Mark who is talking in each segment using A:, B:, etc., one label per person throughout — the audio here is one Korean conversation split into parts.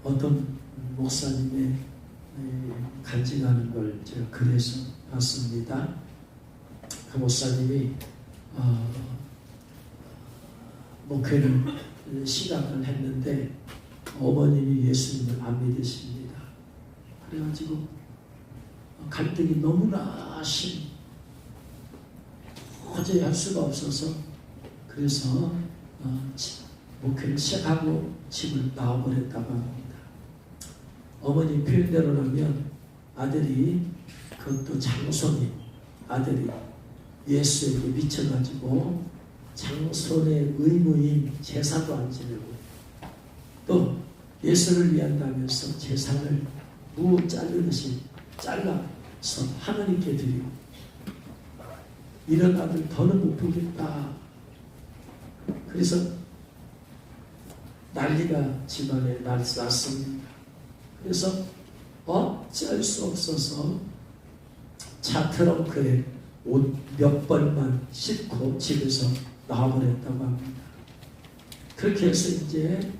A: 어떤 목사님의 간증하는 걸 제가 글에서 봤습니다. 그 목사님이 목회를 시작을 했는데 어머님이 예수님을 안 믿으십니다. 그래가지고 갈등이 너무나 심 도저히 할 수가 없어서 그래서 목회를 시작하고 집을 나와버렸다고 합니다. 어머니 표현대로라면 아들이 그것도 장손이 아들이 예수에게 미쳐가지고 장손의 의무인 제사도 안 지내고 또 예수를 위한다면서 제사를 무 자르듯이 잘라서 하나님께 드리고 이런 아들 더는 못 보겠다. 그래서 난리가 집안에 났습니다. 그래서 어찌할 수 없어서 차 트렁크에 옷 몇 벌만 싣고 집에서 나와버렸다고 합니다. 그렇게 해서 이제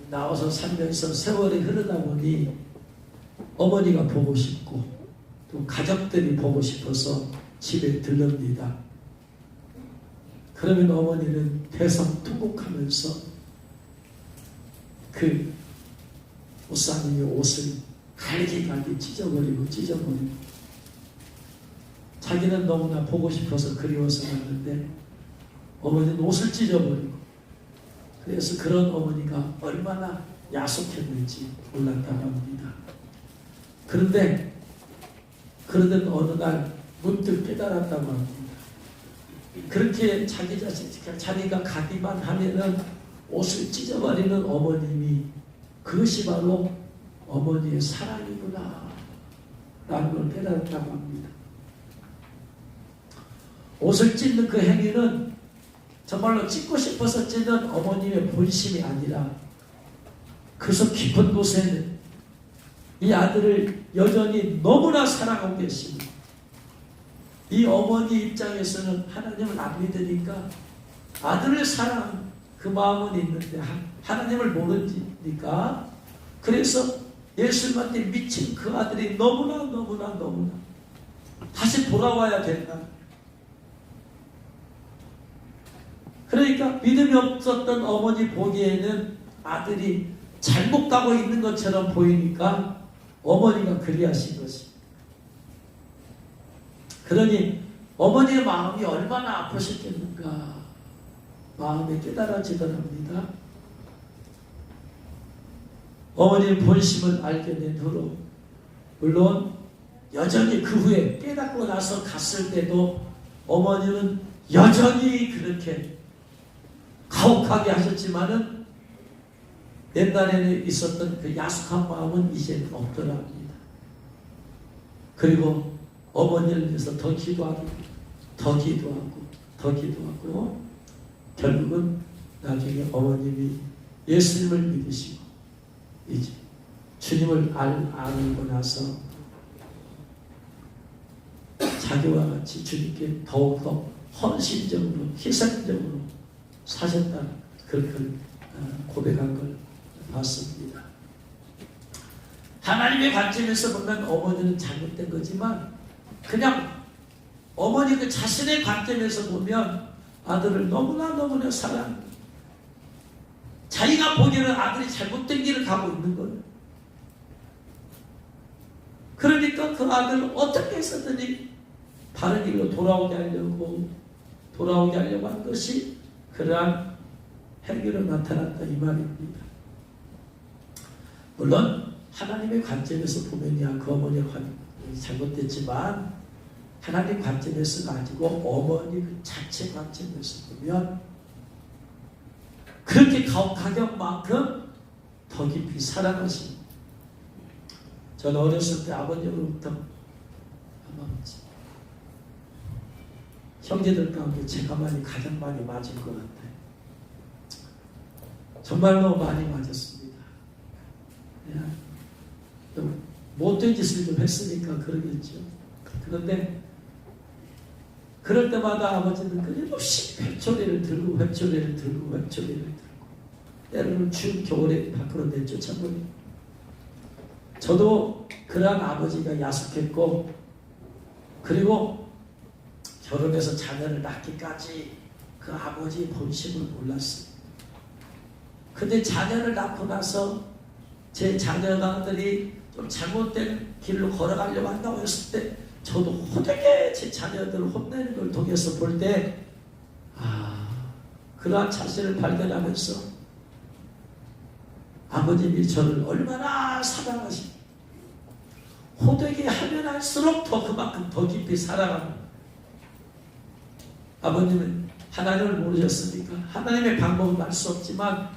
A: 나와서 살면서 세월이 흐르다 보니 어머니가 보고 싶고 또 가족들이 보고 싶어서 집에 들릅니다. 그러면 어머니는 대성통곡하면서 그 목사님의 옷을 갈기갈기 찢어버리고 자기는 너무나 보고 싶어서 그리워서 갔는데 어머니는 옷을 찢어버리고 그래서 그런 어머니가 얼마나 야속했는지 몰랐다고 합니다. 그런데 그러던 어느 날 문득 깨달았다고 합니다. 그렇게 자기 자신, 자기가 가기만 하면은 옷을 찢어버리는 어머님이 그것이 바로 어머니의 사랑이구나 라는 걸 깨달았다고 합니다. 옷을 찢는 그 행위는 정말로 찢고 싶어서 찢는 어머님의 본심이 아니라 그래서 깊은 곳에는 이 아들을 여전히 너무나 사랑하고 계시고 이 어머니 입장에서는 하나님을 안 믿으니까 아들을 사랑하는 그 마음은 있는데 하나님을 모르니까 그래서 예수님한테 미친 그 아들이 너무나 다시 돌아와야 된다. 그러니까 믿음이 없었던 어머니 보기에는 아들이 잘못 가고 있는 것처럼 보이니까 어머니가 그리하신 것입니다. 그러니 어머니의 마음이 얼마나 아프셨겠는가 마음에 깨달아지더랍니다. 어머니의 본심을 알게 된 후로 물론 여전히 그 후에 깨닫고 나서 갔을 때도 어머니는 여전히 그렇게 가혹하게 하셨지만은 옛날에는 있었던 그 야속한 마음은 이제는 없더랍니다. 그리고 어머니를 위해서 더 기도하고 결국은 나중에 어머님이 예수님을 믿으시고 이제 주님을 알고 나서 자기와 같이 주님께 더욱더 헌신적으로 희생적으로 사셨다는 그렇게 고백한 걸 봤습니다. 하나님의 관점에서 보면 어머니는 잘못된 거지만 그냥 어머니 그 자신의 관점에서 보면 아들을 너무나 사랑합니다. 자기가 보기에는 아들이 잘못된 길을 가고 있는 거예요. 그러니까 그 아들을 어떻게 해서든지 바른 길로 돌아오게 하려고 한 것이 그러한 행위로 나타났다 이 말입니다. 물론 하나님의 관점에서 보면야 그 어머니가 잘못됐지만 하나님 관점에서 가지고 어머니 그 자체 관점에서 보면 그렇게 가격만큼 더 깊이 사랑하십니다. 저는 어렸을 때 아버님으로부터 형제들 가운데 제가 가장 많이 맞은 것 같아요. 정말로 많이 맞았습니다. 못된 짓을 좀 했으니까 그러겠죠. 그런데 그럴 때마다 아버지는 끊임없이 회초리를 들고 때로는 추운 겨울에 밖으로 내쫓아버리고, 저도 그러한 아버지가 야속했고, 그리고 결혼해서 자녀를 낳기까지 그 아버지의 본심을 몰랐어요. 근데 자녀를 낳고 나서 제 자녀들이 좀 잘못된 길로 걸어가려고 한다고 했을 때 저도 호되게 제 자녀들을 혼내는 걸 통해서 볼 때 그러한 자신을 발견하면서 아버님이 저를 얼마나 사랑하시고 호되게 하면 할수록 더 그만큼 더 깊이 사랑하는, 아버님은 하나님을 모르셨으니까 하나님의 방법은 알 수 없지만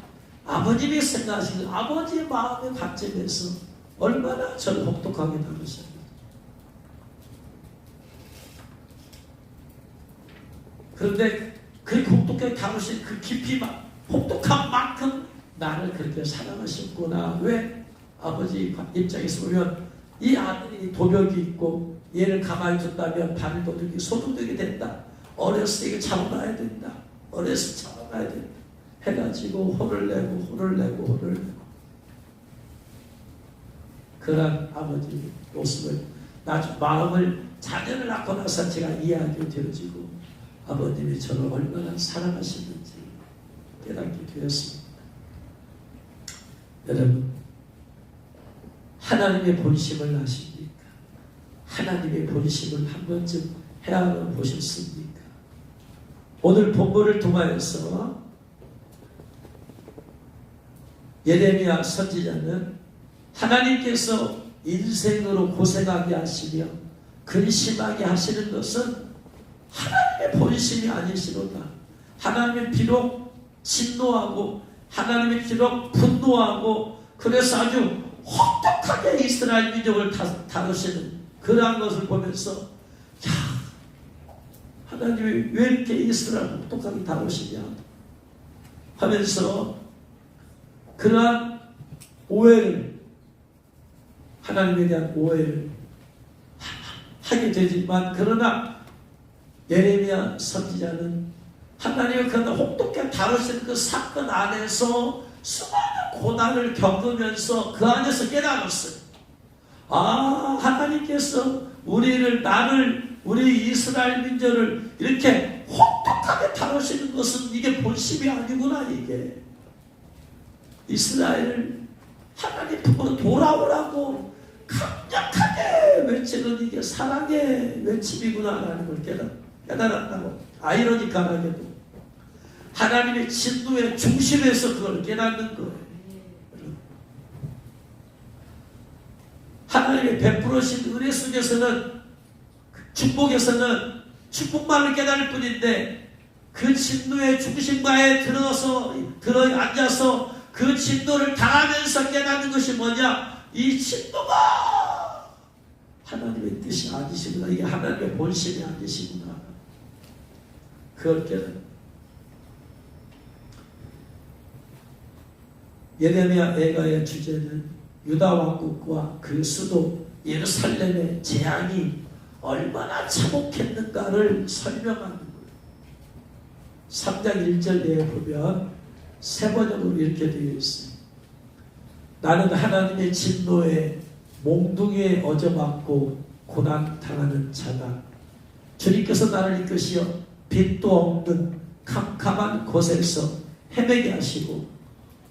A: 아버님이 생각하시는 아버지의 마음의 관점에서 얼마나 저를 혹독하게 다루셨는지. 그런데 그 혹독하게 다루신 그 깊이만, 혹독한 만큼 나를 그렇게 사랑하셨구나. 왜? 아버지 입장에서 보면 이 아들이 도벽이 있고 얘를 가만히 둔다면 발도둑이 소도둑이 된다. 어렸을 때 이거 잡아놔야 된다. 어렸을 때 잡아놔야 된다. 해가지고 혼을 내고 그런 아버지 모습을 마음을 자녀를 낳고 나서 제가 이해하게 되어지고 아버님이 저를 얼마나 사랑하시는지 깨닫게 되었습니다. 여러분, 하나님의 본심을 아십니까? 하나님의 본심을 한 번쯤 헤아려 보셨습니까? 오늘 본문을 통하여서 예레미야 선지자는 하나님께서 인생으로 고생하게 하시며 근심하게 하시는 것은 하나님의 본심이 아니시로다. 하나님이 비록 진노하고 하나님이 비록 분노하고 그래서 아주 혹독하게 이스라엘 민족을 다루시는 그러한 것을 보면서 하나님이 왜 이렇게 이스라엘을 혹독하게 다루시냐 하면서 그러한 오해를, 하나님에 대한 오해를 하게 되지만, 그러나 예레미야 선지자는 하나님의 그 혹독하게 다루시는 그 사건 안에서 수많은 고난을 겪으면서 그 안에서 깨달았어요. 하나님께서 우리 이스라엘 민족을 이렇게 혹독하게 다루시는 것은 이게 본심이 아니구나. 이게 이스라엘을 하나님 품으로 돌아오라고 강력하게 외치는 이게 사랑의 외침이구나라는 걸 깨달았다고. 아이러니컬하게도 하나님의 진노의 중심에서 그걸 깨닫는 거예요. 하나님의 베풀으신 은혜 속에서는, 축복에서는 축복만을 깨달을 뿐인데 그 진노의 중심가에 들어앉아서 그 진노를 당하면서 깨닫는 것이 뭐냐? 이 진노가 하나님의 뜻이 아니시구나. 이게 하나님의 본심이 아니시구나. 그걸 깨닫는. 예레미야 애가의 주제는 유다 왕국과 그 수도 예루살렘의 재앙이 얼마나 참혹했는가를 설명하는 거예요. 3장 1절에 보면 세 번역으로 이렇게 되어 있어요. 나는 하나님의 진노에 몽둥이에 얻어맞고 고난당하는 자다. 주님께서 나를 이끄시어 빛도 없는 캄캄한 곳에서 헤매게 하시고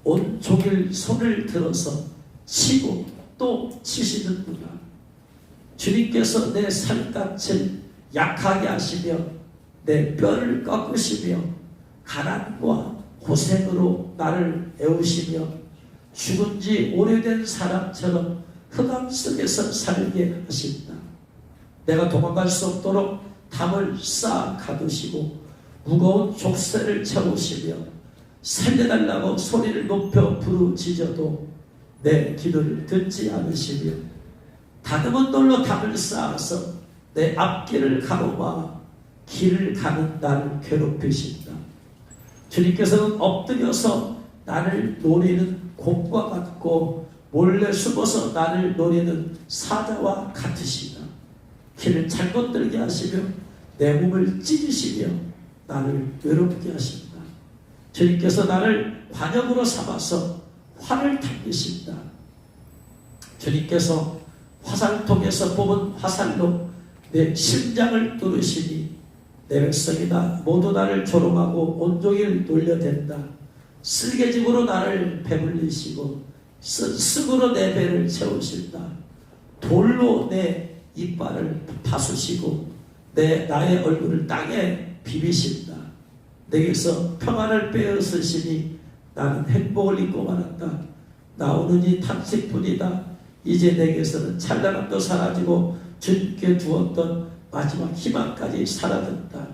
A: 온 종일 손을 들어서 치고 또 치시는구나. 주님께서 내 살갗을 약하게 하시며 내 뼈를 꺾으시며 가난과 고생으로 나를 애우시며 죽은 지 오래된 사람처럼 흑암 속에서 살게 하신다. 내가 도망갈 수 없도록 담을 쌓아 가두시고 무거운 족쇄를 채우시며 살려달라고 소리를 높여 부르짖어도 내 기도를 듣지 않으시며 다듬은 돌로 담을 쌓아서 내 앞길을 가로막아 길을 가는 나를 괴롭히신다. 주님께서는 엎드려서 나를 노리는 곰과 같고 몰래 숨어서 나를 노리는 사자와 같으시다. 길을 잘못 들게 하시며 내 몸을 찢으시며 나를 외롭게 하신다. 주님께서 나를 관역으로 삼아서 화를 당기신다. 주님께서 화살을 통해서 뽑은 화살로 내 심장을 뚫으시니 내 백성이나 모두 나를 조롱하고 온종일 놀려댄다. 쓸개집으로 나를 배불리시고 쓱으로 내 배를 채우신다. 돌로 내 이빨을 파수시고 나의 얼굴을 땅에 비비신다. 내게서 평안을 빼앗으시니 나는 행복을 잊고 말았다. 나오는 이 탐색뿐이다. 이제 내게서는 찬란함도 사라지고 주님께 두었던 마지막 희망까지 사라졌다.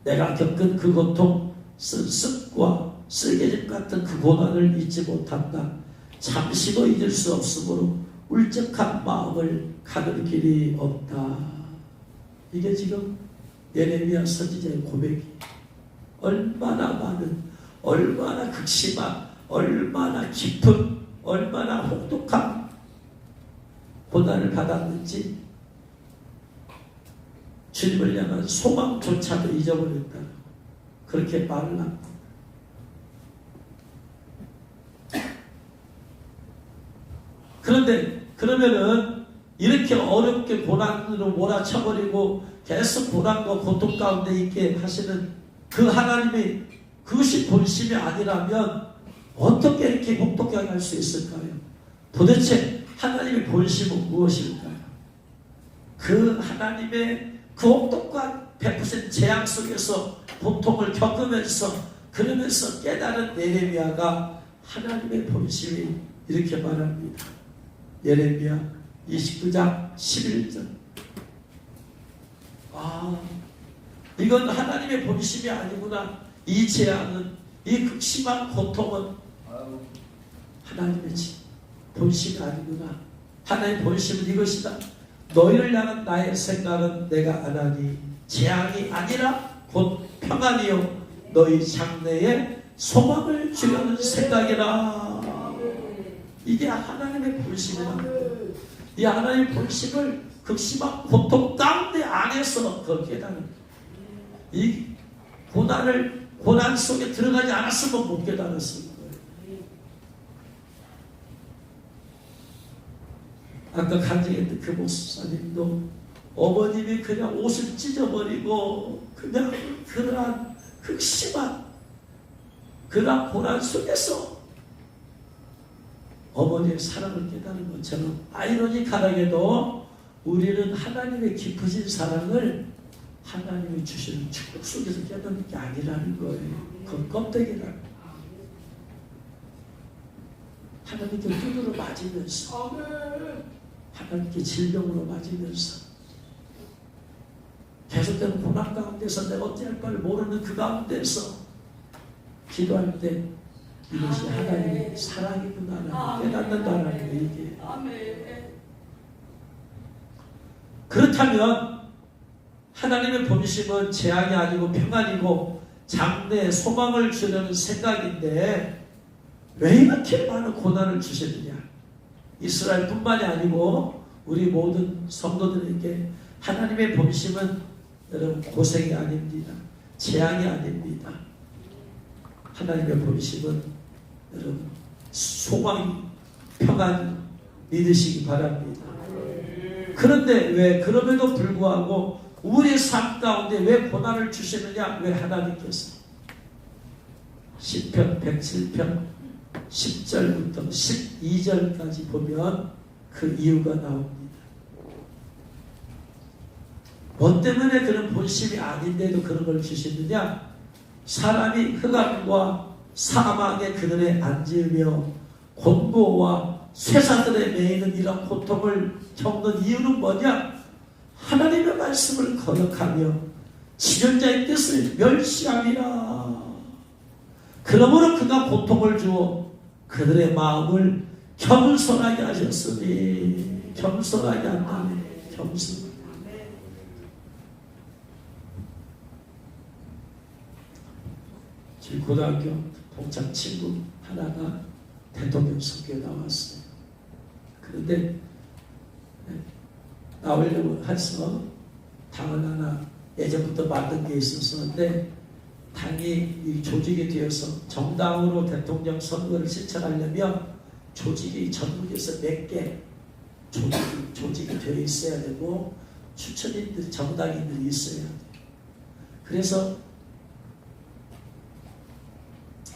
A: 내가 겪은 그 고통, 쓱과 쓸개집 같은 그 고난을 잊지 못한다. 잠시도 잊을 수 없으므로 울적한 마음을 가둘 길이 없다. 이게 지금 예레미야 선지자의 고백이 얼마나 많은, 얼마나 극심한, 얼마나 깊은, 얼마나 혹독한 고난을 받았는지 주님을 향한 소망조차도 잊어버렸다. 그렇게 말을 합니다. 그런데 그러면은 이렇게 어렵게 고난으로 몰아쳐버리고 계속 고난과 고통 가운데 있게 하시는 그 하나님이 그것이 본심이 아니라면 어떻게 이렇게 혹독하게 할 수 있을까요? 도대체 하나님의 본심은 무엇일까요? 그 하나님의 그 혹독한 베푸신 재앙 속에서 고통을 겪으면서 그러면서 깨달은 예레미야가 하나님의 본심이 이렇게 말합니다. 예레미야 29장 11절. 이건 하나님의 본심이 아니구나. 이 재앙은, 이 극심한 고통은 하나님의 본심이 아니구나. 하나님의 본심은 이것이다. 너희를 향한 나의 생각은 내가 안 하니 재앙이 아니라 곧 평안이요 너희 장래에 소망을 주려는 생각이라. 이게 하나님의 본심이라는 거예요. 이 하나님의 본심을 극심한 고통 가운데 안에서 그 깨달은, 이 고난 속에 들어가지 않았으면 못 깨달았을 거예요. 아까 간증했던 그 목사님도 어머님이 그냥 옷을 찢어버리고 그냥 그러한 극심한 그러한 고난 속에서 어머니의 사랑을 깨달은 것처럼 아이러니컬하게도 우리는 하나님의 깊으신 사랑을 하나님이 주시는 축복 속에서 깨닫는 게 아니라는 거예요. 그건 껍데기라는 거예요. 하나님께 두드러 맞으면서, 하나님께 질병으로 맞으면서, 계속되는 고난 가운데서 내가 어찌할 바를 모르는 그 가운데서 기도할 때 이것이 하나님의 사랑이구나라는 깨닫는다라는 얘기예요. 그렇다면 하나님의 본심은 재앙이 아니고 평안이고 장래에 소망을 주려는 생각인데 왜 이렇게 많은 고난을 주시느냐? 이스라엘뿐만이 아니고 우리 모든 성도들에게 하나님의 본심은 여러분 고생이 아닙니다. 재앙이 아닙니다. 하나님의 본심은 여러분 소망이, 평안이 믿으시기 바랍니다. 그런데 왜 그럼에도 불구하고 우리의 삶 가운데 왜 고난을 주시느냐? 왜 하나님께서 시편 107편 10절부터 12절까지 보면 그 이유가 나옵니다. 뭐 때문에 그런 본심이 아닌데도 그런 걸 주시느냐? 사람이 흑암과 사망의 그늘에 앉으며 곤고와 쇠사들에 매이는 이런 고통을 겪는 이유는 뭐냐? 하나님의 말씀을 거역하며 지존자의 뜻을 멸시함이라. 그러므로 그가 고통을 주어 그들의 마음을 겸손하게 하셨으니, 겸손하게 한다네. 겸손. 제 고등학교 동창 친구 하나가 대통령 선거에 나왔어요. 그런데 나오려고 해서 당을 하나 예전부터 만든 게 있었는데 당이 이 조직이 되어서 정당으로 대통령 선거를 실천하려면 조직이 전국에서 몇 개 조직이 되어 있어야 되고 추천인들, 정당인들이 있어야 돼요. 그래서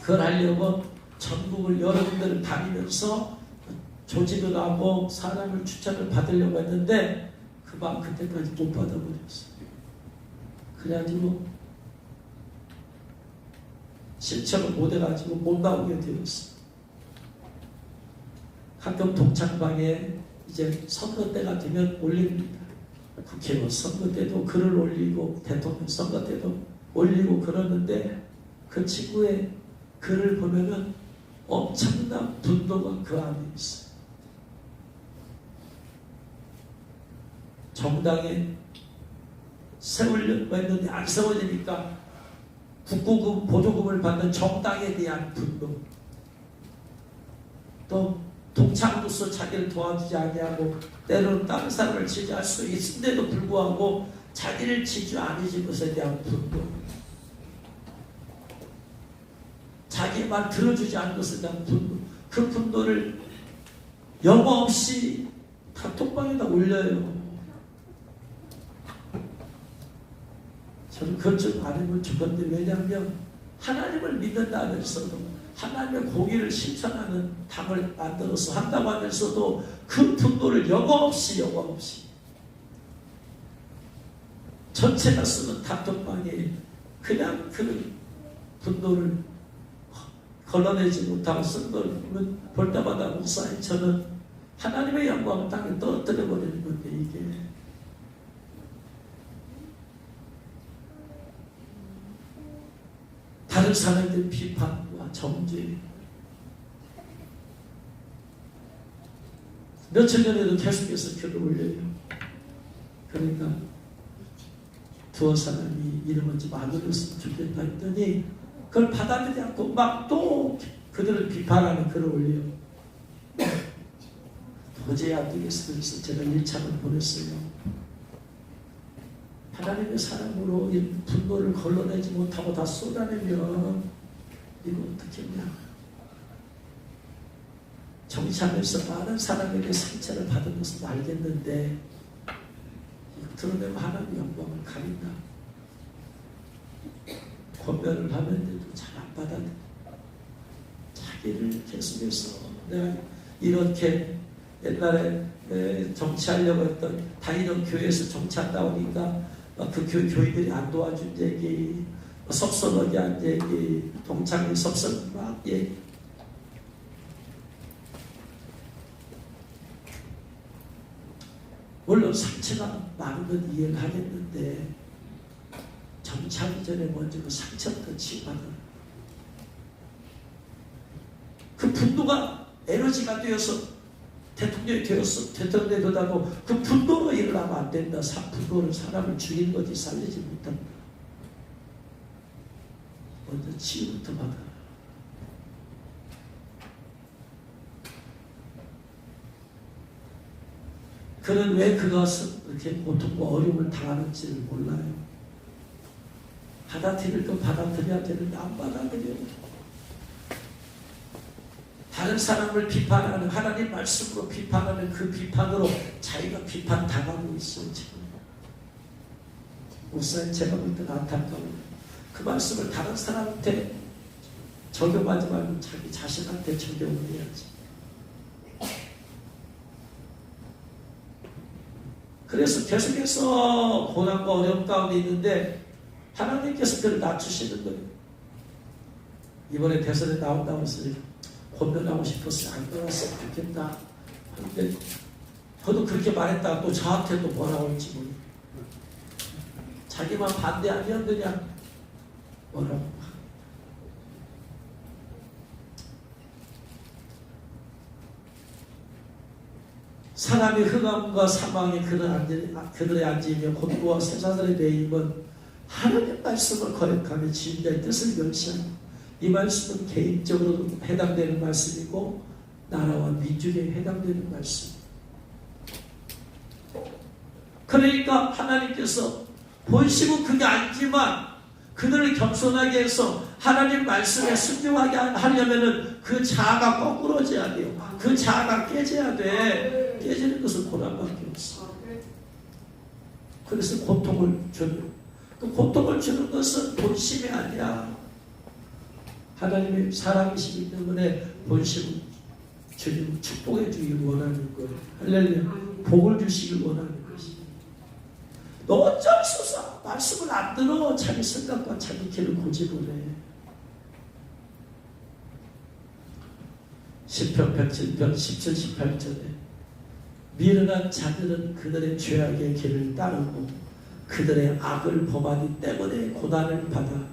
A: 그걸 하려면 전국을 여러 군데를 다니면서 조직을 하고 사람을 추천을 받으려고 했는데 그만 그때까지 못 받아버렸어요. 그래가지고 실천을 못해가지고 못 나오게 되었어요. 가끔 동창방에 이제 선거 때가 되면 올립니다. 국회의원 선거 때도 글을 올리고 대통령 선거 때도 올리고 그러는데 그 친구의 글을 보면은 엄청난 분노가 그 안에 있어요. 정당에 세우려고 했는데 안 세워지니까 국고금, 보조금을 받는 정당에 대한 분노, 또 동창으로서 자기를 도와주지 아니하고 때로는 다른 사람을 지지할 수 있음에도 불구하고 자기를 지지 아니진 것에 대한 분노, 자기의 말 들어주지 않은 것에 대한 분노, 그 분노를 영어 없이 다 톡방에다 올려요. 저는 그것 좀 안 하면 좋건데, 왜냐하면 하나님을 믿는다면서도 하나님의 공의를 실천하는 당을 만들어서 한다고 하면서도 그 분노를 영어 없이 전체가 쓰는 단톡방에 그냥 그 분노를 걸러내지 못하고 쓴 걸 볼 때마다 목사님, 저는 하나님의 영광을 땅에 떨어뜨려 버리는 건데, 이게 다른 사람들 비판과 정죄. 며칠 전에도 계속해서 글을 올려요. 그러니까 두어 사람이 이름을 좀 안 올렸으면 좋겠다 했더니 그걸 받아들이지 않고 막 또 그들을 비판하는 글을 올려요. 도저히 안 되겠어. 그래서 제가 1차를 보냈어요. 하나님의 사랑으로 이 분노를 걸러내지 못하고 다 쏟아내면 이거 어떻게 했냐. 정치하면서 많은 사람에게 상처를 받은 것은 알겠는데 이거 드러내면 하나님의 영광을 가린다. 권면을 하는데도 잘 안 받아들여. 자기를 계속해서 내가 이렇게 옛날에 정치하려고 했던 다니던 교회에서 정치한다 보니까 그 교인들이 안 도와준 얘기, 섭섭하게 한 얘기, 동창회 섭섭 막 얘기. 물론 상처가 많은 건 이해를 하겠는데 정치하기 전에 먼저 그 상처부터 치유하는 그 분노가 에너지가 되어서 대통령이 되었어. 대통령이 되다고 그 분노로 일을 하면 안 된다. 분노는 사람을 죽이는 거지 살리지 못한다. 먼저 치유부터 받아. 그는 왜 그것을 이렇게 고통과 어려움을 당하는지를 몰라요. 받아들일 건 받아들여야 되는데 안 받아들여요. 다른 사람을 비판하는, 하나님 말씀으로 비판하는 그 비판으로 자기가 비판당하고 있어요. 지금 목사님, 제가 볼 때는 안타까워요. 그 말씀을 다른 사람한테 적용하지 말고 자기 자신한테 적용을 해야지. 그래서 계속해서 고난과 어려움 가운데 있는데 하나님께서 그를 낮추시는 거예요. 이번에 대선에 나온다고 해서 권면하고 싶었어요. 안 나왔으면 좋겠다. 그런데 저도 그렇게 말했다가 또 저한테 또 뭐라고 할지 모르겠어요. 자기만 반대하면 그냥 뭐라고. 사람이 흑암과 사망의 그늘에 앉으며 곤고와 쇠사슬에 매임은 하나님의 말씀을 거역하며 지인자의 뜻을 멸시하고, 이 말씀은 개인적으로 해당되는 말씀이고 나라와 민족에 해당되는 말씀. 그러니까 하나님께서 본식은 그게 아니지만 그들을 겸손하게 해서 하나님 말씀에 순종하게 하려면은 그 자아가 거꾸러져야 돼요. 그 자아가 깨져야 돼. 깨지는 것은 고난밖에 없어. 그래서 고통을 주는, 그 고통을 주는 것은 본심이 아니야. 하나님의 살아계시기 때문에 본심은 주님 축복해 주길 원하는 거예요. 할렐루야. 복을 주시길 원하는 것이. 너 어쩔 수 없어. 말씀을 안 들어. 자기 생각과 자기 길을 고집을 해. 시편 107편 17, 18절에 미련한 자들은 그들의 죄악의 길을 따르고 그들의 악을 범하기 때문에 고난을 받아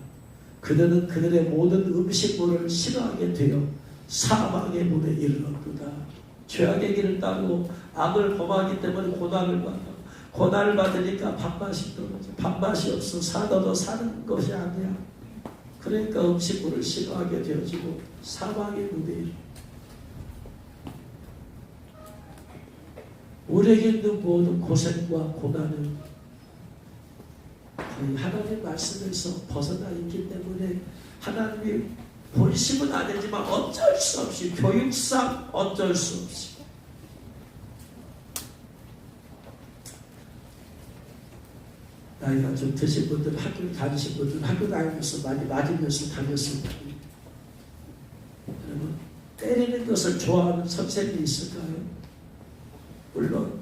A: 그들은 그들의 모든 음식물을 싫어하게 되어 사망의 문에 이르렀도다. 죄악의 길을 따르고 악을 범하기 때문에 고난을 받아. 고난을 받으니까 밥맛이 떨어져. 밥맛이 없어 살아도 사는 것이 아니야. 그러니까 음식물을 싫어하게 되어지고 사망의 문에 이르러. 우리에게 있는 모든 고생과 고난은 거의 하나님의 말씀에서 벗어나 있기 때문에 하나님이 본심은 아니지만 어쩔 수 없이 교육상 어쩔 수 없이 나이가 좀 드신 분들, 학교 다니신 분들, 학교 다니면서 많이 맞으면서 다녔을 거예요. 여러분, 때리는 것을 좋아하는 선생님이 있을까요? 물론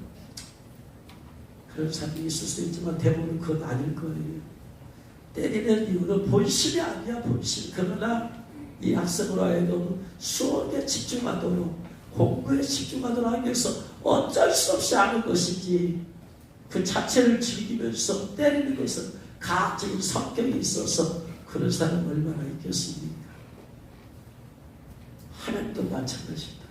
A: 그런 사람이 있을 수 있지만 대부분 그건 아닐 거예요. 때리는 이유는 본심이 아니야. 본심. 그러나 이 학생으로 하여금 수업에 집중하도록 공부에 집중하도록 하기 위해서 어쩔 수 없이 하는 것이지 그 자체를 즐기면서 때리는 것은 가학적인 성격이 있어서 그런 사람 얼마나 있겠습니까? 하나님도 마찬가지입니다.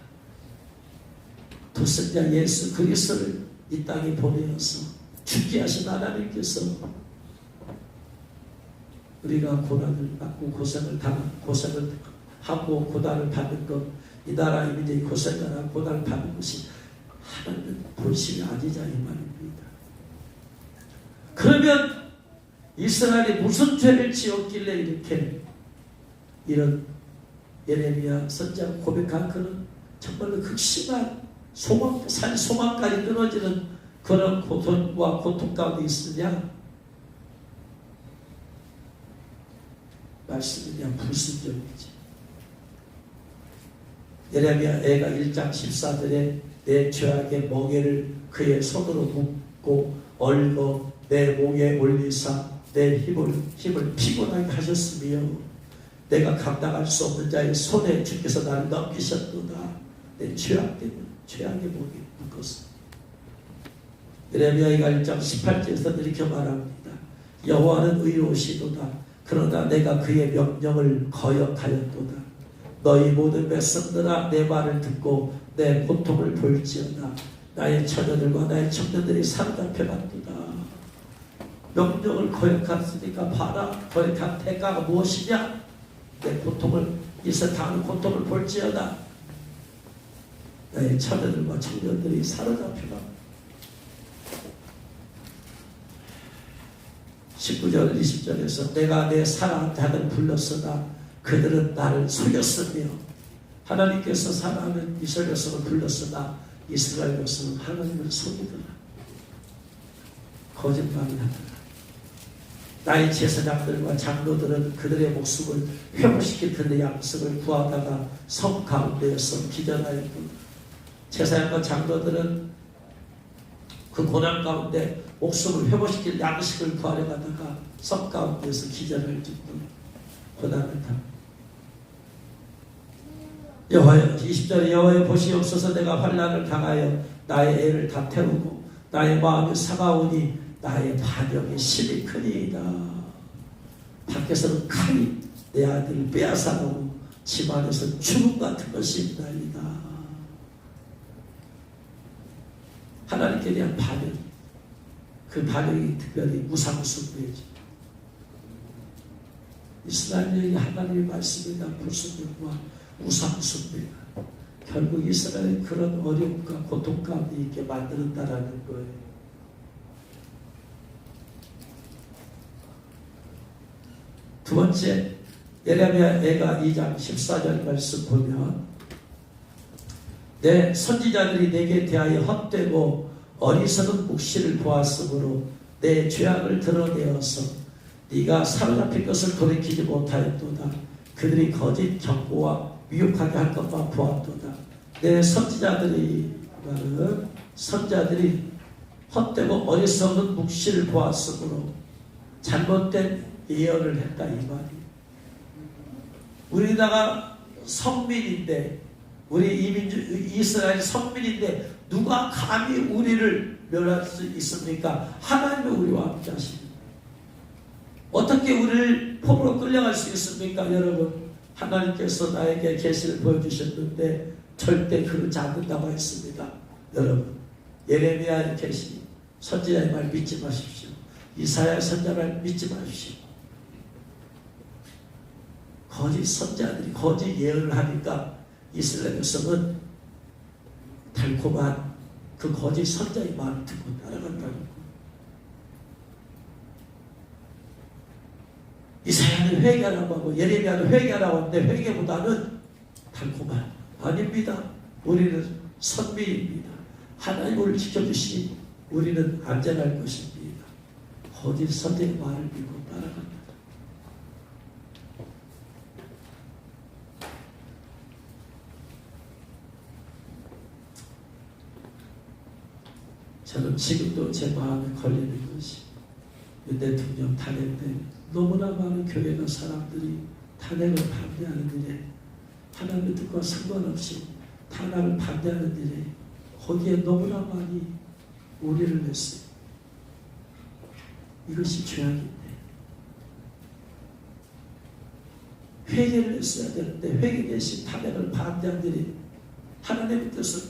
A: 독생자 예수 그리스도를 이 땅에 보내어서 죽게 하신 하나님께서 우리가 고난을 받고 고생을 하고 고난을 받는 것, 이 나라의 민족이 고생을 하고 고난을 받는 것이 하나님은 본심이 아니자 이 말입니다. 그러면 이스라엘이 무슨 죄를 지었길래 이렇게 이런 예레미야 선지자가 고백한 그런 정말로 극심한 소망까지 끊어지는 그런 고통과 고통 가운데 있으냐? 말씀이 그냥 불순종이지. 예레미야 애가 1장 14절에 내 죄악의 멍에를 그의 손으로 묶고 얽어 내 목에 올리사 내 힘을 피곤하게 하셨으며 내가 감당할 수 없는 자의 손에 주께서 나를 넘기셨도다. 내 죄악 때문에 죄악의 목에 묶었어. 예레미야가 1장 18절에서 이렇게 말합니다. 여호와는 의로우시도다. 그러나 내가 그의 명령을 거역하였도다. 너희 모든 백성들아 내 말을 듣고 내 고통을 볼지어다. 나의 처녀들과 나의 청년들이 사로잡혀갔도다. 명령을 거역했으니까 봐라. 거역한 대가가 무엇이냐? 내 고통을 이서 당하는 고통을 볼지어다. 나의 처녀들과 청년들이 사로잡혀갔다. 19절 20절에서 내가 내 사랑하는 자들 불렀으나 그들은 나를 속였으며 하나님께서 사랑하는 이스라엘 백성을 불렀으나 이스라엘 백성은 하나님을 속이더라. 거짓말을 하더라. 나의 제사장들과 장로들은 그들의 목숨을 회복시킬 텐데 양식을 구하다가 섬 가운데에서 기절하였고 제사장과 장로들은 그 고난 가운데 목숨을 회복시킬 양식을 구하려 가다가 섬 가운데에서 기절할 정도로 고난을 당. 여호와여 20절에 여호와여 보시옵소서 내가 환난을 당하여 나의 애를 다 태우고 나의 마음이 사가오니 나의 반역이 심히 크니이다. 밖에서는 칼이 내 아들을 빼앗아가고 집 안에서 죽음 같은 것이 있나이다. 하나님께 대한 반역, 그 반역이 특별히 무상숭배이죠. 이스라엘이 하나님의 말씀에 대한 불순종과 무상숭배가 결국 이스라엘의 그런 어려움과 고통 가운데 있게 만드는다라는 거예요. 두 번째, 예레미야 애가 2장 14절 말씀 보면, 내 선지자들이 내게 대하여 헛되고 어리석은 묵시를 보았으므로 내 죄악을 드러내어서 네가 사로잡힐 것을 돌이키지 못하였도다. 그들이 거짓 경고와 미혹하게 할 것만 보았도다. 내 선지자들이 헛되고 어리석은 묵시를 보았으므로 잘못된 예언을 했다, 이 말이. 우리나라가 선민인데, 우리 이스라엘 선민인데 누가 감히 우리를 멸할 수 있습니까? 하나님이 우리와 함께 하십니다. 어떻게 우리를 포로로 끌려갈 수 있습니까? 여러분, 하나님께서 나에게 계시를 보여주셨는데 절대 그렇지 않는다고 했습니다. 여러분, 예레미야의 계시, 선지자의 말 믿지 마십시오. 이사야 선지자 말 믿지 마십시오. 거짓 선지자들이 거짓 예언을 하니까 이스라엘 백성은 달콤한 그 거짓 선지자의 말을 듣고 따라간다는 거예요. 이사야는 회개하라고 하고 예레미야는 회개하라고 하는데 회개보다는 달콤한, 아닙니다. 우리는 선비입니다. 하나님을 지켜주시니 우리는 안전할 것입니다. 거짓 선지자의 말을 믿고 따라간다. 저는 지금도 제 마음에 걸리는 것이, 대통령 탄핵 때 너무나 많은 교회나 사람들이 탄핵을 반대하는 일에, 하나님의 뜻과 상관없이 탄핵을 반대하는 일에 거기에 너무나 많이 우려를 냈어요. 이것이 죄악인데 회개를 했어야 되는데, 회개 대신 탄핵을 반대한 일이 하나님의 뜻은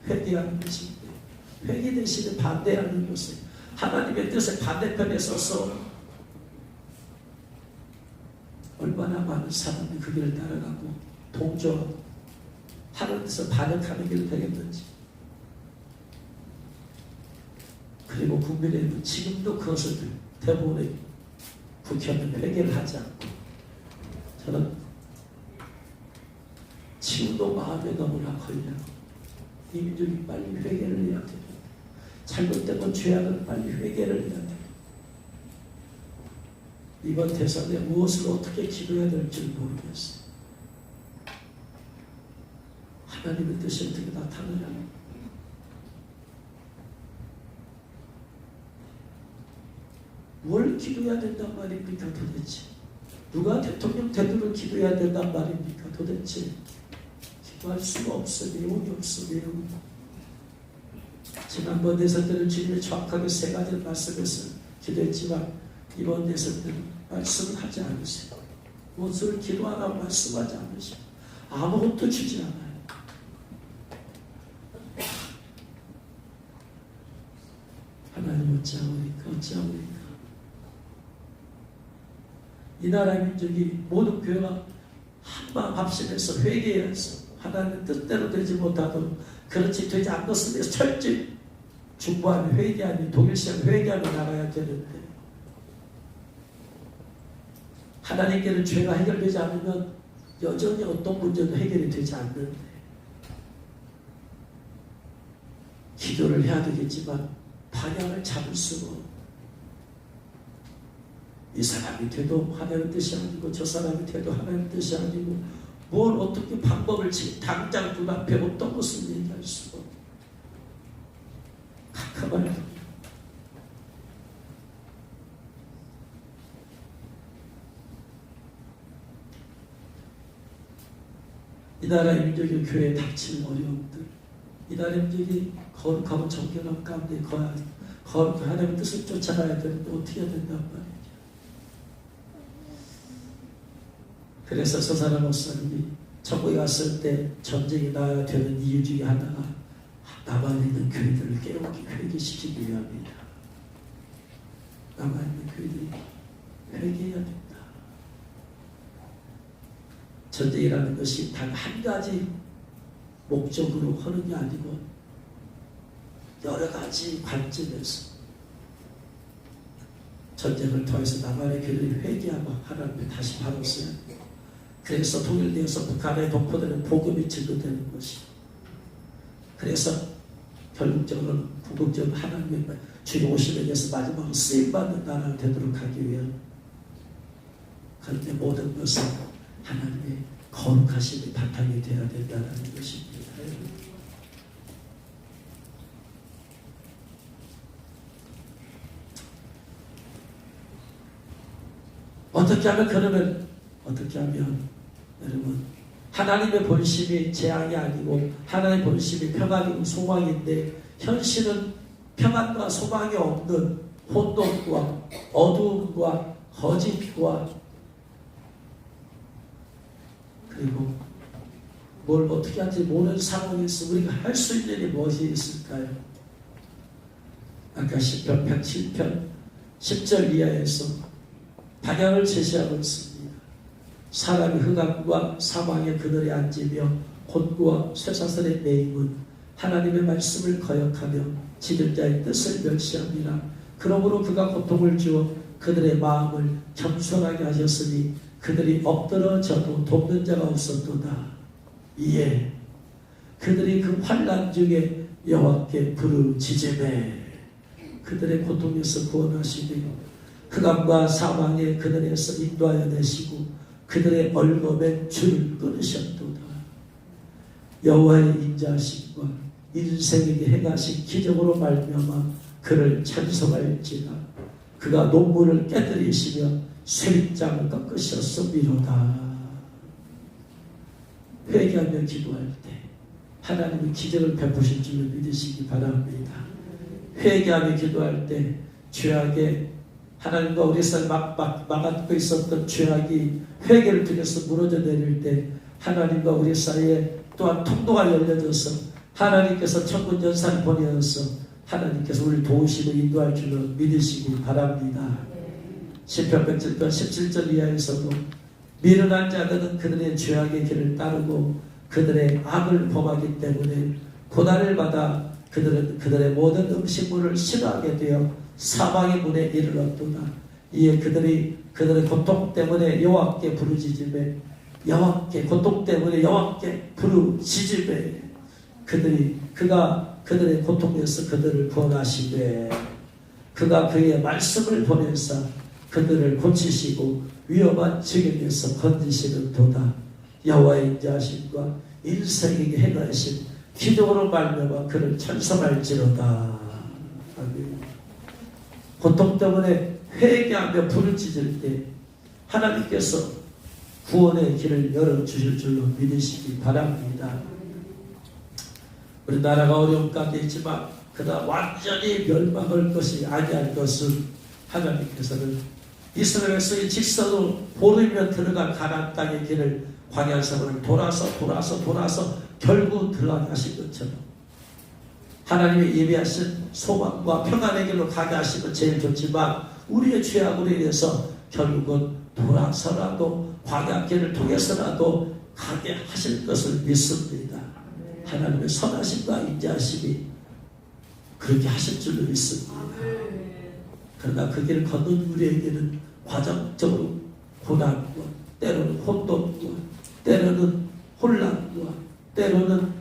A: 회개하는 것인데, 회개 대신에 반대하는 것은 하나님의 뜻의 반대편에 서서 얼마나 많은 사람이 그 길을 따라가고 동조하고 하나님께서 반역하는 길이 되겠는지. 그리고 국민의힘은 지금도 그것을 대부분의 국회의원은 회개를 하지 않고, 저는 지금도 마음에 너무나 걸려요. 이 민족이 빨리 회개를 해야 돼요. 잘못된 건 죄악은 빨리 회개를 해야 돼요. 이번 대선에 무엇을 어떻게 기도해야 될지 모르겠어요. 하나님의 뜻이 어떻게 나타나냐. 뭘 기도해야 된단 말입니까 도대체? 누가 대통령 되도록 기도해야 된단 말입니까 도대체? 기도할 수가 없어. 내용이 없어. 내용이. 지난번 대선 때는 주님이 정확하게 세 가지를 말씀해서 기도했지만 이번 대선 때는 말씀을 하지 않으세요. 무엇을 기도하라고 말씀하지 않으세요. 아무것도 주지 않아요. 하나님 어찌하오리까. 이 나라의 민족이 모든 교회가 한마음 합심해서 회개해서 하나님의 뜻대로 되지 못하도록, 그렇지 되지 않은 것에 대해서 철저히 중보하며 회개하며 동일시하며 회개하며 나가야 되는데, 하나님께는 죄가 해결되지 않으면 여전히 어떤 문제도 해결이 되지 않는데, 기도를 해야 되겠지만 방향을 잡을 수가 없고, 이 사람이 돼도 하나님의 뜻이 아니고 저 사람이 돼도 하나님의 뜻이 아니고, 뭘 어떻게 방법을 당장 눈앞에 어떤 것을 얘기할 수가 없고 캄캄한 이 나라의 민족의 교회에 닥치는 어려움들, 이 나라의 민족이 거룩하고 정결한 가운데 거룩한 하나님의 뜻을 쫓아가야 되는데 어떻게 해야 된단 말이에요. 그래서 서사라 목사님이 천국에 갔을 때 전쟁이 나야 되는 이유 중에 하나가 남아있는 교회들을 깨우기, 회개시키기 위함이다. 남아있는 교회들이 회개해야 된다. 전쟁이라는 것이 단 한 가지 목적으로 하는 게 아니고 여러 가지 관점에서 전쟁을 통해서 남한의 교회들이 회개하고 하나님을 다시 받았어요. 그래서 통일되어서 북한에 동포되는 복음이 증거되는 것이. 그래서 결국적으로는 궁극적으로 하나님의 주의 오심에 대해서 마지막으로 쓰임받는 나라가 되도록 하기 위해. 그런데 모든 것은 하나님의 거룩하심이 바탕이 되어야 된다는 것입니다. 어떻게 하면 여러분 하나님의 본심이 재앙이 아니고 하나님의 본심이 평안이고 소망인데 현실은 평안과 소망이 없는 혼돈과 어두움과 거짓과 그리고 뭘 어떻게 하는지 모르는 상황에서 우리가 할 수 있는 일이 무엇이 있을까요? 아까 시편 107편 10절 이하에서 방향을 제시하고 있습니다. 사람이 흑암과 사망의 그늘에 앉으며 곤고와 쇠사슬의 매임은 하나님의 말씀을 거역하며 지들 자의 뜻을 멸시합니다. 그러므로 그가 고통을 주어 그들의 마음을 겸손하게 하셨으니 그들이 엎드러져도 돕는 자가 없었도다. 이에 그들이 그 환난 중에 여호와께 부르짖으매 그들의 고통에서 구원하시되 흑암과 사망의 그늘에서 인도하여 내시고 그들의 얼굴에 줄을 끊으셨도다. 여호와의 인자하심과 인생에게 행하신 기적으로 말미암아 그를 찬송할지라. 그가 농물을 깨뜨리시며 쇠립장을 꺾으셨음이로다. 회개하며 기도할 때 하나님은 기적을 베푸실 줄을 믿으시기 바랍니다. 회개하며 기도할 때 죄악에 하나님과 우리 사이 막아뜯고 있었던 죄악이 회개를 통해서 무너져 내릴 때 하나님과 우리 사이에 또한 통로가 열려져서 하나님께서 천군 전사를 보내어서 하나님께서 우리를 도우시고 인도할 줄로 믿으시기 바랍니다. 시편 107편 17절 이하에서도 미련한 자들은 그들의 죄악의 길을 따르고 그들의 악을 범하기 때문에 고난을 받아 그들은 그들의 모든 음식물을 싫어하게 되어 사망의 문에 이르렀도다. 이에 그들의 고통 때문에 여호와께 부르짖으매 여호와께 고통 때문에 여호와께 부르짖으매 그가 그들의 고통에서 그들을 구원하시되 그가 그의 말씀을 보내사 그들을 고치시고 위험한 지경에서 건지시는 도다. 여호와의 인자하심과 인생에게 행하신 기적으로 말미암아 그를 찬송할지로다. 아멘. 고통 때문에 회개하며 부르짖을 때 하나님께서 구원의 길을 열어주실 줄로 믿으시기 바랍니다. 우리나라가 어려움 가운데 있지만 그러나 완전히 멸망할 것이 아니할 것은 하나님께서는 이스라엘 백성이 직선으로 보르면 들어간 가나안 땅의 길을 광야성을 돌아서 결국 들어가게 하신 것처럼 하나님이 예비하신 소망과 평안의 길로 가게 하시면 제일 좋지만 우리의 죄악으로 인해서 결국은 돌아서라도 광야길을 통해서라도 가게 하실 것을 믿습니다. 하나님의 선하심과 인자하심이 그렇게 하실 줄로 믿습니다. 그러나 그 길을 걷는 우리에게는 과정적으로 고난과 때로는 혼돈과 때로는 혼란과 때로는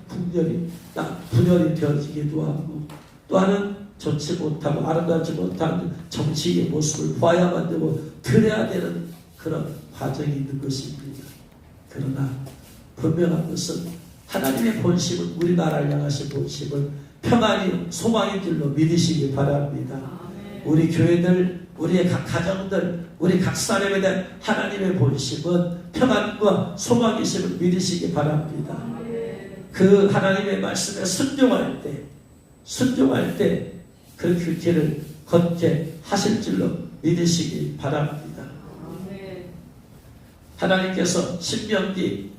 A: 분열이 되어지기도 하고 또한은 좋지 못하고 아름답지 못한 정치의 모습을 봐야만 되고 들어야 되는 그런 과정이 있는 것입니다. 그러나 분명한 것은 하나님의 본심은 우리나라를 향하신 본심은 평안이 소망인 줄로 믿으시기 바랍니다. 우리 교회들, 우리의 각 가정들, 우리 각 사람에 대한 하나님의 본심은 평안과 소망이심을 믿으시기 바랍니다. 그 하나님의 말씀에 순종할 때 그 길을 걷게 하실 줄로 믿으시기 바랍니다. 하나님께서 신명기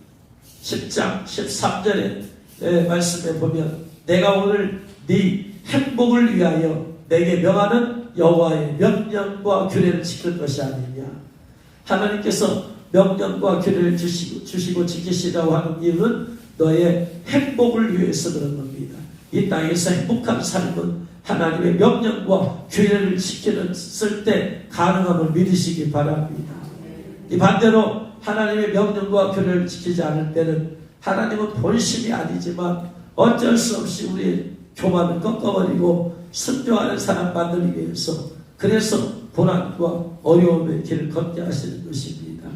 A: 10장 13절의 말씀에 보면 내가 오늘 네 행복을 위하여 내게 명하는 여호와의 명령과 규례를 지킬 것이 아니냐. 하나님께서 명령과 규례를 주시고 지키시라고 하는 이유는 너의 행복을 위해서 그런 겁니다. 이 땅에서 행복한 삶은 하나님의 명령과 규례를 지키는 때 가능함을 믿으시기 바랍니다. 이 반대로 하나님의 명령과 규례를 지키지 않을 때는 하나님은 본심이 아니지만 어쩔 수 없이 우리의 교만을 꺾어버리고 순종하는 사람 만들기 위해서, 그래서 고난과 어려움의 길을 걷게 하시는 것입니다.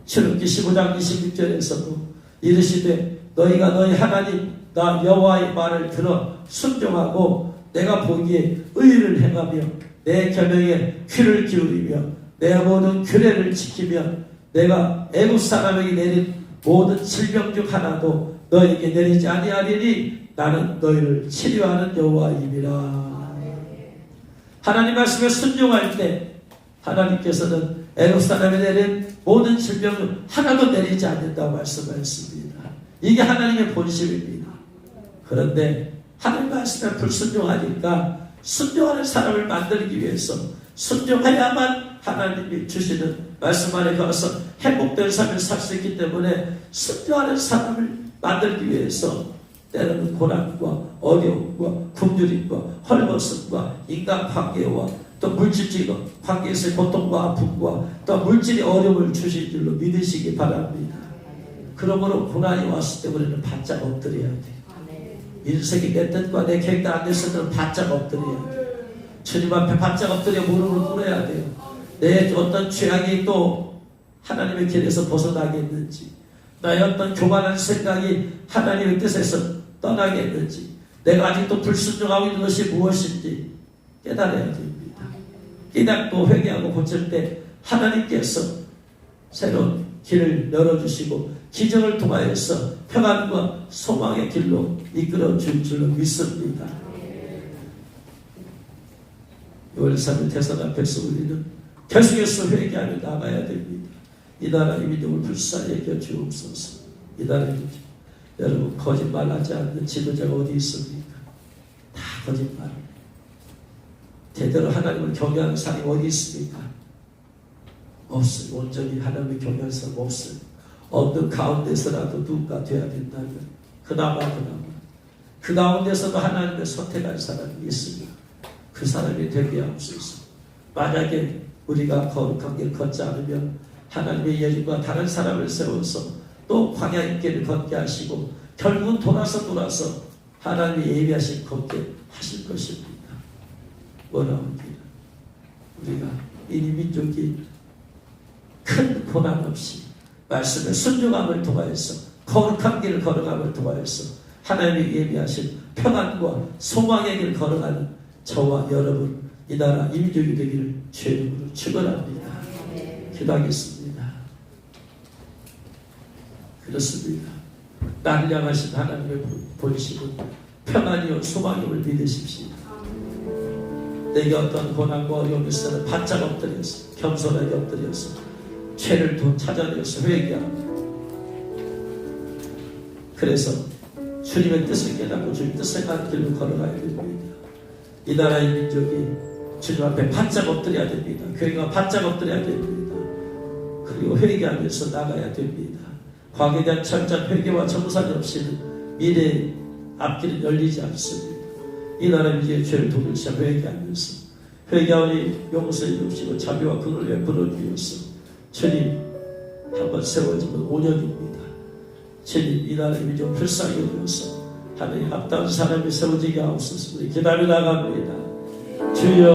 A: 출애굽기 15장 26절에서도 이르시되 너희가 너희 하나님 나 여호와의 말을 들어 순종하고 내가 보기에 의를 행하며 내 계명에 귀를 기울이며 내 모든 규례를 지키며 내가 애굽 사람에게 내린 모든 질병 중 하나도 너에게 내리지 아니하리니 나는 너희를 치료하는 여호와임이라. 하나님 말씀에 순종할 때 하나님께서는 애굽 사람에 내린 모든 질병 중 하나도 내리지 않는다고 말씀하셨습니다. 이게 하나님의 본심입니다. 그런데 하나님 말씀에 불순종하니까 순종하는 사람을 만들기 위해서 순종해야만 하나님이 주시는 말씀 안에 가서 행복된 삶을 살 수 있기 때문에 순종하는 사람을 만들기 위해서 때로는 고난과 어려움과 굶주림과 헐벗음과 인간관계와 또 물질적인 관계에서의 고통과 아픔과 또 물질의 어려움을 주실 줄로 믿으시기 바랍니다. 그러므로 고난이 왔을 때 우리는 바짝 엎드려야 돼요. 인생이 내 뜻과 내 계획도 안 됐을 때는 바짝 엎드려야 돼요. 주님 앞에 바짝 엎드려 무릎을 꿇어야 돼요. 내 어떤 죄악이 또 하나님의 길에서 벗어나겠는지, 나의 어떤 교만한 생각이 하나님의 뜻에서 떠나겠는지, 내가 아직도 불순종하고 있는 것이 무엇인지 깨달아야 됩니다. 깨닫고 회개하고 고칠 때 하나님께서 새로운 길을 열어주시고 기적을 통하여서 평안과 소망의 길로 이끌어 줄 줄로 믿습니다. 6월 3일 대선 앞에서 우리는 계속해서 회개하며 나가야 됩니다. 이 나라의 민족을 불쌍히 여겨 주옵소서. 이 나라의 민족, 여러분 거짓말하지 않는 지도자가 어디 있습니까? 다 거짓말. 제대로 하나님을 경외하는 사람이 어디 있습니까? 없어요. 온전히 하나님을 경외하는 사람 없어요. 없는 가운데서라도 누가 돼야 된다면 그나마 그 가운데서도 하나님을 선택한 사람이 있습니다. 그 사람이 되게 하옵소서. 만약에 우리가 거룩한 길 걷지 않으면 하나님의 예정과 다른 사람을 세워서 또 광야의 길을 걷게 하시고 결국은 돌아서 하나님이 예비하신 걷게 하실 것입니다. 원하옵니다. 우리가 이 민족이 큰 고난 없이 말씀의 순종함을 통하여서 거룩한 길을 걸어감을 통하여서 하나님이 예비하신 평안과 소망의 길을 걸어가는 저와 여러분 이 나라 민족이 되기를 주의 이름으로 축원합니다. 기도하겠습니다. 그렇습니다. 나를 향하신 하나님의 본심은 평안이요 소망임을 믿으십시오. 내게 어떤 고난과 어려움이 있어도 바짝 엎드려서 겸손하게 엎드려서 죄를 찾아내서 회개하고, 그래서 주님의 뜻을 깨닫고 주님의 뜻을 가는 길로 걸어가야 됩니다. 이 나라의 민족이 주님 앞에 바짝 엎드려야 됩니다. 교회가 바짝 엎드려야 됩니다. 그리고 회개하면서 나가야 됩니다. 과거에 대한 철저한 회개와 정산이 없이는 미래의 앞길은 열리지 않습니다. 이 나라 민족의 죄를 도들자 회개하면서 회개하오니 용서해 주시고 자비와 긍휼을 베풀어 주셔서 주님 한번 세워지면 5년입니다. 주님 이 나라의 민족 불쌍히 여겨서 하나님 합당한 사람이 세워지게 하옵소서. 우리 기다려 나갑니다. 주여.